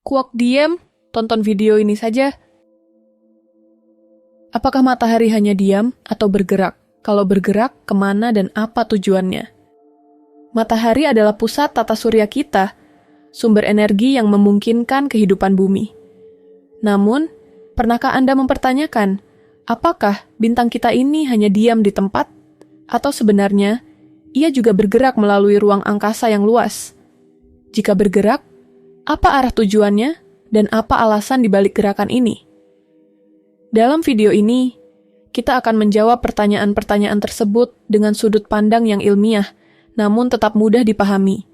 Kuak diam, tonton video ini saja. Apakah matahari hanya diam atau bergerak? Kalau bergerak, kemana dan apa tujuannya? Matahari adalah pusat tata surya kita, sumber energi yang memungkinkan kehidupan bumi. Namun, pernahkah Anda mempertanyakan, apakah bintang kita ini hanya diam di tempat? Atau sebenarnya, ia juga bergerak melalui ruang angkasa yang luas? Jika bergerak, apa arah tujuannya dan apa alasan dibalik gerakan ini? Dalam video ini, kita akan menjawab pertanyaan-pertanyaan tersebut dengan sudut pandang yang ilmiah, namun tetap mudah dipahami.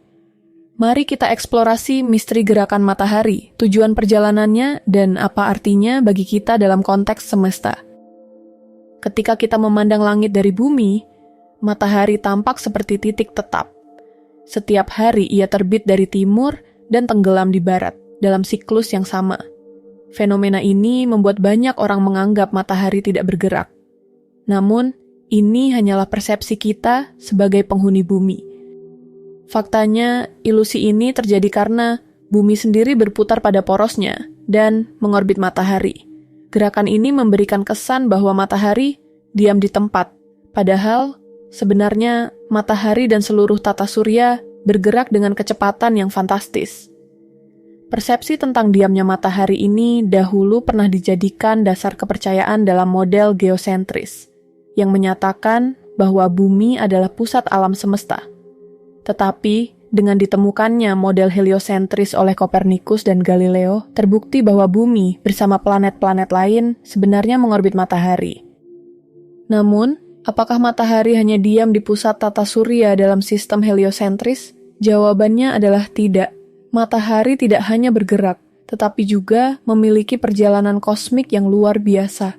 Mari kita eksplorasi misteri gerakan matahari, tujuan perjalanannya, dan apa artinya bagi kita dalam konteks semesta. Ketika kita memandang langit dari bumi, matahari tampak seperti titik tetap. Setiap hari ia terbit dari timur dan tenggelam di barat, dalam siklus yang sama. Fenomena ini membuat banyak orang menganggap matahari tidak bergerak. Namun, ini hanyalah persepsi kita sebagai penghuni bumi. Faktanya, ilusi ini terjadi karena bumi sendiri berputar pada porosnya dan mengorbit matahari. Gerakan ini memberikan kesan bahwa matahari diam di tempat, padahal sebenarnya matahari dan seluruh tata surya bergerak dengan kecepatan yang fantastis. Persepsi tentang diamnya matahari ini dahulu pernah dijadikan dasar kepercayaan dalam model geosentris, yang menyatakan bahwa bumi adalah pusat alam semesta. Tetapi, dengan ditemukannya model heliosentris oleh Kopernikus dan Galileo, terbukti bahwa bumi bersama planet-planet lain sebenarnya mengorbit matahari. Namun, apakah matahari hanya diam di pusat tata surya dalam sistem heliosentris? Jawabannya adalah tidak. Matahari tidak hanya bergerak, tetapi juga memiliki perjalanan kosmik yang luar biasa.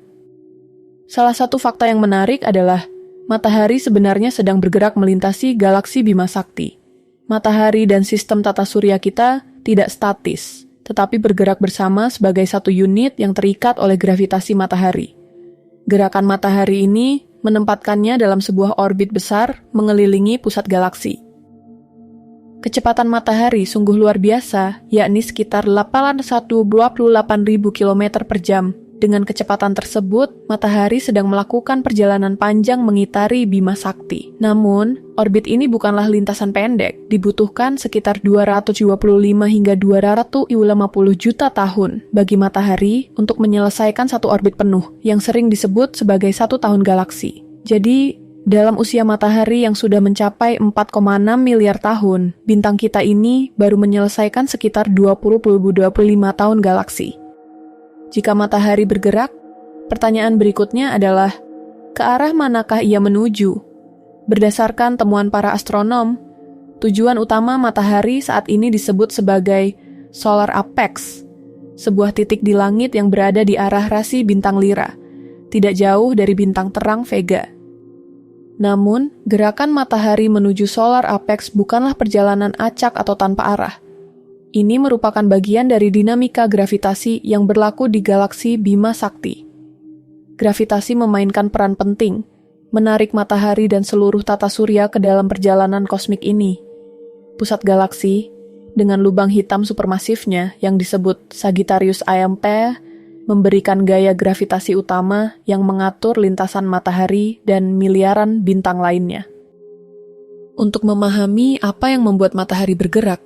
Salah satu fakta yang menarik adalah matahari sebenarnya sedang bergerak melintasi galaksi Bima Sakti. Matahari dan sistem tata surya kita tidak statis, tetapi bergerak bersama sebagai satu unit yang terikat oleh gravitasi matahari. Gerakan matahari ini menempatkannya dalam sebuah orbit besar mengelilingi pusat galaksi. Kecepatan matahari sungguh luar biasa, yakni sekitar 828.000 km per jam. Dengan kecepatan tersebut, matahari sedang melakukan perjalanan panjang mengitari Bima Sakti. Namun, orbit ini bukanlah lintasan pendek, dibutuhkan sekitar 225 hingga 250 juta tahun bagi matahari untuk menyelesaikan satu orbit penuh, yang sering disebut sebagai satu tahun galaksi. Jadi, dalam usia matahari yang sudah mencapai 4,6 miliar tahun, bintang kita ini baru menyelesaikan sekitar 25 tahun galaksi. Jika matahari bergerak, pertanyaan berikutnya adalah, ke arah manakah ia menuju? Berdasarkan temuan para astronom, tujuan utama matahari saat ini disebut sebagai solar apex, sebuah titik di langit yang berada di arah rasi bintang Lyra, tidak jauh dari bintang terang Vega. Namun, gerakan matahari menuju solar apex bukanlah perjalanan acak atau tanpa arah. Ini merupakan bagian dari dinamika gravitasi yang berlaku di galaksi Bima Sakti. Gravitasi memainkan peran penting, menarik matahari dan seluruh tata surya ke dalam perjalanan kosmik ini. Pusat galaksi, dengan lubang hitam supermasifnya yang disebut Sagittarius A/P, memberikan gaya gravitasi utama yang mengatur lintasan matahari dan miliaran bintang lainnya. Untuk memahami apa yang membuat matahari bergerak,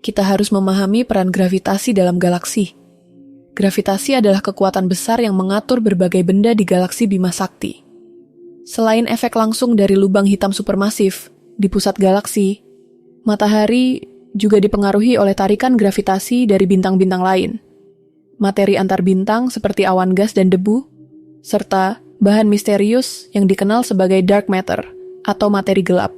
kita harus memahami peran gravitasi dalam galaksi. Gravitasi adalah kekuatan besar yang mengatur berbagai benda di galaksi Bima Sakti. Selain efek langsung dari lubang hitam supermasif di pusat galaksi, matahari juga dipengaruhi oleh tarikan gravitasi dari bintang-bintang lain. Materi antar bintang seperti awan gas dan debu, serta bahan misterius yang dikenal sebagai dark matter atau materi gelap.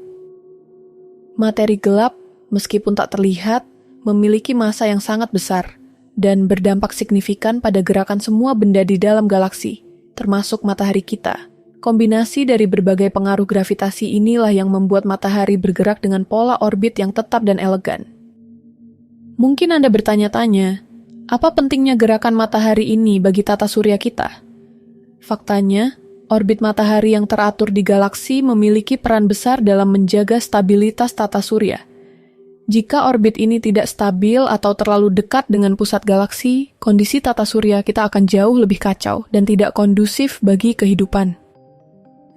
Materi gelap, meskipun tak terlihat, memiliki massa yang sangat besar dan berdampak signifikan pada gerakan semua benda di dalam galaksi, termasuk matahari kita. Kombinasi dari berbagai pengaruh gravitasi inilah yang membuat matahari bergerak dengan pola orbit yang tetap dan elegan. Mungkin Anda bertanya-tanya, apa pentingnya gerakan matahari ini bagi tata surya kita? Faktanya, orbit matahari yang teratur di galaksi memiliki peran besar dalam menjaga stabilitas tata surya. Jika orbit ini tidak stabil atau terlalu dekat dengan pusat galaksi, kondisi tata surya kita akan jauh lebih kacau dan tidak kondusif bagi kehidupan.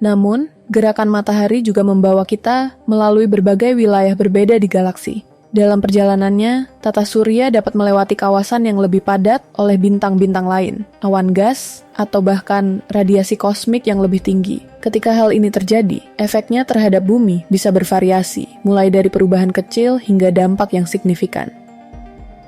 Namun, gerakan matahari juga membawa kita melalui berbagai wilayah berbeda di galaksi. Dalam perjalanannya, tata surya dapat melewati kawasan yang lebih padat oleh bintang-bintang lain, awan gas, atau bahkan radiasi kosmik yang lebih tinggi. Ketika hal ini terjadi, efeknya terhadap bumi bisa bervariasi, mulai dari perubahan kecil hingga dampak yang signifikan.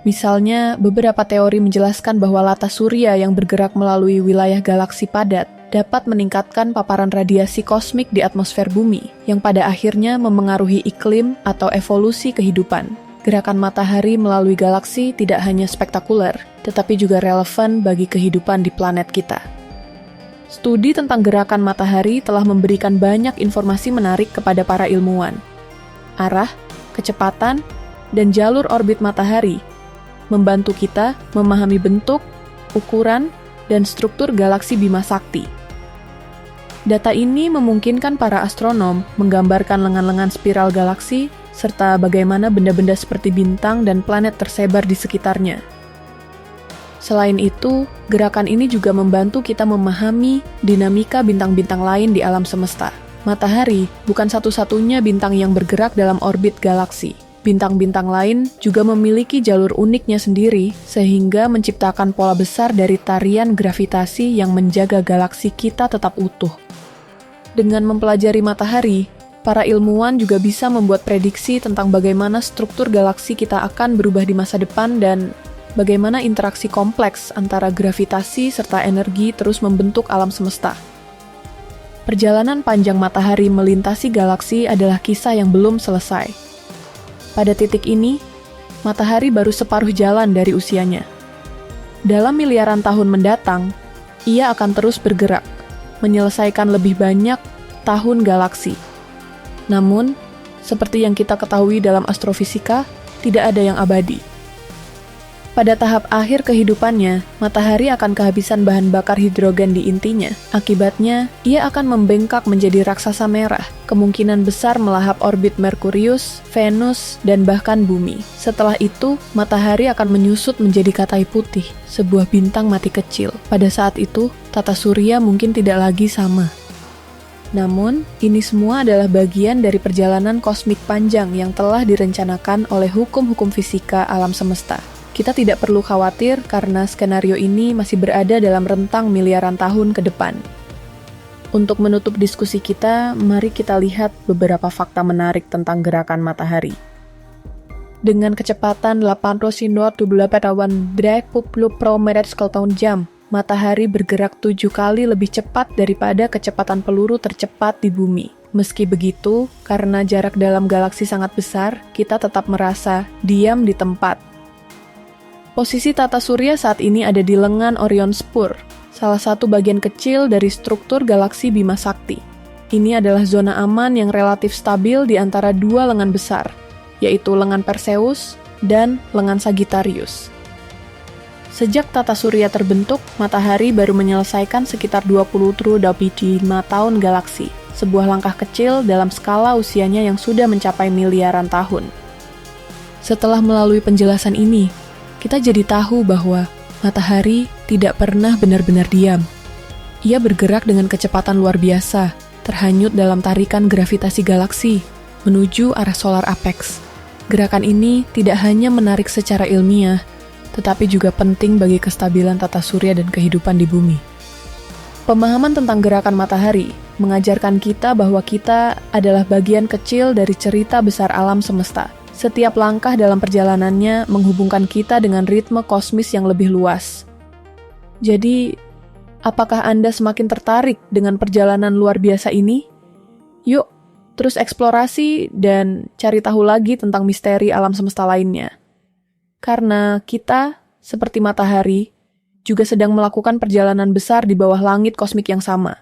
Misalnya, beberapa teori menjelaskan bahwa lata surya yang bergerak melalui wilayah galaksi padat dapat meningkatkan paparan radiasi kosmik di atmosfer bumi, yang pada akhirnya memengaruhi iklim atau evolusi kehidupan. Gerakan matahari melalui galaksi tidak hanya spektakuler, tetapi juga relevan bagi kehidupan di planet kita. Studi tentang gerakan matahari telah memberikan banyak informasi menarik kepada para ilmuwan. Arah, kecepatan, dan jalur orbit matahari membantu kita memahami bentuk, ukuran, dan struktur galaksi Bima Sakti. Data ini memungkinkan para astronom menggambarkan lengan-lengan spiral galaksi serta bagaimana benda-benda seperti bintang dan planet tersebar di sekitarnya. Selain itu, gerakan ini juga membantu kita memahami dinamika bintang-bintang lain di alam semesta. Matahari bukan satu-satunya bintang yang bergerak dalam orbit galaksi. Bintang-bintang lain juga memiliki jalur uniknya sendiri, sehingga menciptakan pola besar dari tarian gravitasi yang menjaga galaksi kita tetap utuh. Dengan mempelajari matahari, para ilmuwan juga bisa membuat prediksi tentang bagaimana struktur galaksi kita akan berubah di masa depan dan bagaimana interaksi kompleks antara gravitasi serta energi terus membentuk alam semesta. Perjalanan panjang matahari melintasi galaksi adalah kisah yang belum selesai. Pada titik ini, matahari baru separuh jalan dari usianya. Dalam miliaran tahun mendatang, ia akan terus bergerak, menyelesaikan lebih banyak tahun galaksi. Namun, seperti yang kita ketahui dalam astrofisika, tidak ada yang abadi. Pada tahap akhir kehidupannya, matahari akan kehabisan bahan bakar hidrogen di intinya. Akibatnya, ia akan membengkak menjadi raksasa merah, kemungkinan besar melahap orbit Merkurius, Venus, dan bahkan bumi. Setelah itu, matahari akan menyusut menjadi katai putih, sebuah bintang mati kecil. Pada saat itu, tata surya mungkin tidak lagi sama. Namun, ini semua adalah bagian dari perjalanan kosmik panjang yang telah direncanakan oleh hukum-hukum fisika alam semesta. Kita tidak perlu khawatir karena skenario ini masih berada dalam rentang miliaran tahun ke depan. Untuk menutup diskusi kita, mari kita lihat beberapa fakta menarik tentang gerakan matahari. Dengan kecepatan 828 km/jam, matahari bergerak 7 kali lebih cepat daripada kecepatan peluru tercepat di bumi. Meski begitu, karena jarak dalam galaksi sangat besar, kita tetap merasa diam di tempat. Posisi tata surya saat ini ada di lengan Orion Spur, salah satu bagian kecil dari struktur galaksi Bima Sakti. Ini adalah zona aman yang relatif stabil di antara dua lengan besar, yaitu lengan Perseus dan lengan Sagittarius. Sejak tata surya terbentuk, matahari baru menyelesaikan sekitar 20-25 tahun galaksi, sebuah langkah kecil dalam skala usianya yang sudah mencapai miliaran tahun. Setelah melalui penjelasan ini, kita jadi tahu bahwa matahari tidak pernah benar-benar diam. Ia bergerak dengan kecepatan luar biasa, terhanyut dalam tarikan gravitasi galaksi, menuju arah solar apex. Gerakan ini tidak hanya menarik secara ilmiah, tetapi juga penting bagi kestabilan tata surya dan kehidupan di bumi. Pemahaman tentang gerakan matahari mengajarkan kita bahwa kita adalah bagian kecil dari cerita besar alam semesta. Setiap langkah dalam perjalanannya menghubungkan kita dengan ritme kosmis yang lebih luas. Jadi, apakah Anda semakin tertarik dengan perjalanan luar biasa ini? Yuk, terus eksplorasi dan cari tahu lagi tentang misteri alam semesta lainnya. Karena kita, seperti matahari, juga sedang melakukan perjalanan besar di bawah langit kosmik yang sama.